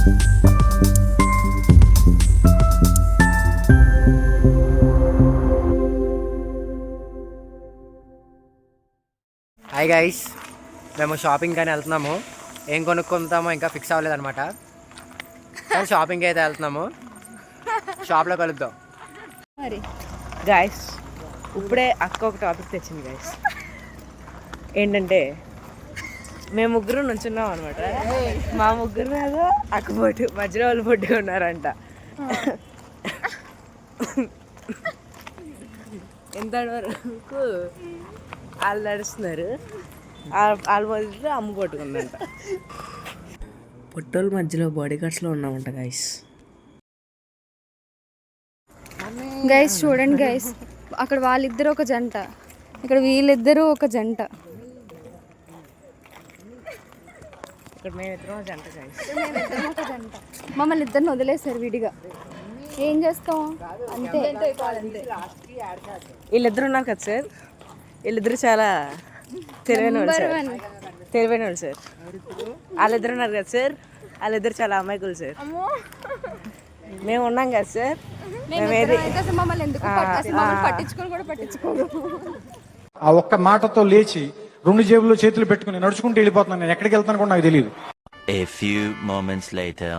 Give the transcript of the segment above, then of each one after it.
Hi guys, మేము shopping కానీ వెళ్తున్నాము. ఏం కొనుక్కుంటామో ఇంకా ఫిక్స్ అవ్వలేదు అనమాట. కానీ షాపింగ్ అయితే వెళ్తున్నాము. షాప్లో కలుద్దాం. మరి గాయస్ ఇప్పుడే అక్క ఒక టాపిక్ తెచ్చింది గాయస్. ఏంటంటే మేము ముగ్గురు నుంచున్నాం అనమాట. మా ముగ్గురు మీద అక్క పొట్టు, మధ్యలో వాళ్ళు పొట్టుగా ఉన్నారంట. ఎంత వరకు వాళ్ళు నడుస్తున్నారు, వాళ్ళ మధ్యలో అమ్మ కొట్టుకుందంట. పొట్టోళ్ళ మధ్యలో బాడీ గార్డ్స్లో ఉన్నామంట గైస్. గైస్ చూడండి గైస్, అక్కడ వాళ్ళిద్దరు ఒక జంట, ఇక్కడ వీళ్ళిద్దరూ ఒక జంట. ఇక్కడ మేమిద్దరం జంట గైస్. ఒక జంట మమ్మల్ని ఇద్దరిని వదిలేశారు విడిగా. ఏం చేస్తాం అంతే. వీళ్ళిద్దరు ఉన్నారు కదా సార్, వీళ్ళిద్దరు చాలా తెలివైన వాళ్ళు సార్. తెలివైన వాళ్ళు సార్. వాళ్ళిద్దరు ఉన్నారు కదా సార్, వాళ్ళిద్దరు చాలా అమాయకులు సార్. మేము ఉన్నాం కదా సార్. మమ్మల్ని ఎందుకు పట్టించుకొని కూడా పట్టించుకోరు. ఆ ఒక్క మాటతో లేచి 2 జేబుల్లో చేతులు పెట్టుకుని నడుచుకుంటూ వెళ్ళిపోతున్నాను. నేను ఎక్కడికి వెళ్తాను కూడా నాకు తెలియదు. A few moments later.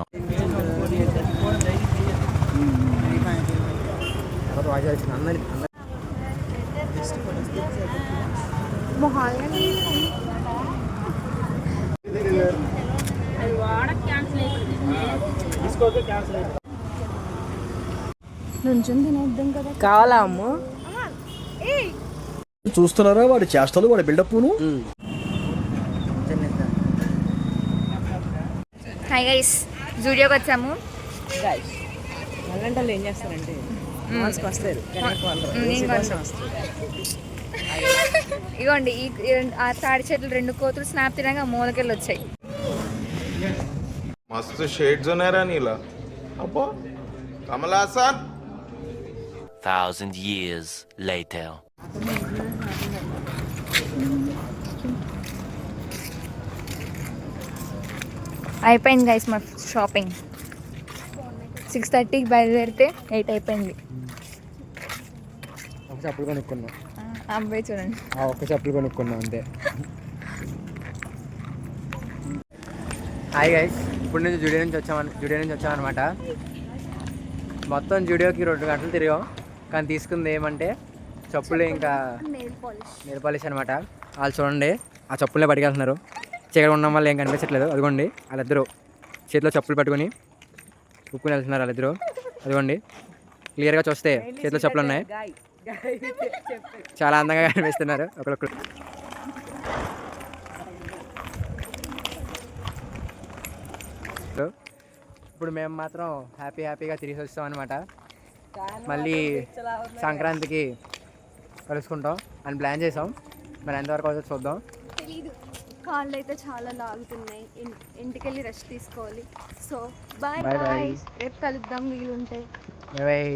నుంచుని తినేద్దాం కదా. కావాలా అమ్ము? చూస్తున్నారా వాడి చేష్టలు, వాడి బిల్డప్. హాయ్ గైస్, జూడియోకి వచ్చాము. గైస్ వాళ్ళంటే ఏం చేస్తారంటే మాస్క్ వస్తారు. ఇగోండి ఆ తాడి చెట్లు 2 కోతులు స్నాప్ తినగా మూలకెళ్ళి వచ్చాయి. మస్తు షేడ్స్ ఉన్నారా నీలా. అబ్బో కమల్ హాసన్. 1,000 years later. అయిపోయింది గైస్ మా షాపింగ్. 6:30కి బయలుదేరితే 8 అయిపోయింది. ఒక చెప్పులు కొనుక్కున్నాం. అబ్బాయి చూడండి, ఒక్క చెప్పులు కొనుక్కున్నాం అంతే. హాయ్ గైస్, ఇప్పుడు నుంచి జూడియో నుంచి వచ్చామన్నమాట. మొత్తం జూడియోకి 2 గంటలు తిరిగాం. కానీ తీసుకుంది ఏమంటే చెప్పులు, ఇంకా నెయిల్ పాలిష్ అనమాట. వాళ్ళు చూడండి ఆ చెప్పులే పట్టుకెళ్తున్నారు. చీకటి ఉండడం వల్ల ఏం కనిపించట్లేదు. అదిగోండి వాళ్ళిద్దరూ చేతిలో చెప్పులు పట్టుకుని ఉప్పుకుని వెళ్తున్నారు. వాళ్ళిద్దరూ అదిగోండి క్లియర్గా చూస్తే చేతిలో చెప్పులు ఉన్నాయి. చాలా అందంగా కనిపిస్తున్నారు ఒకరొకరు. ఇప్పుడు మేము మాత్రం హ్యాపీగా తిరిగి వస్తాం అనమాట. మళ్ళీ సంక్రాంతికి కలుసుకుంటాం అని ప్లాన్ చేసాం. మరి ఎంతవరకు అవుతుందో చూద్దాం. తెలీదు, కాళ్ళు అయితే చాలా లాగుతున్నాయి. ఇంటికి వెళ్ళి రెస్ట్ తీసుకోవాలి. సో బాయ్ బాయ్, రేపు కలుద్దాం వీలుంటే. బాయ్.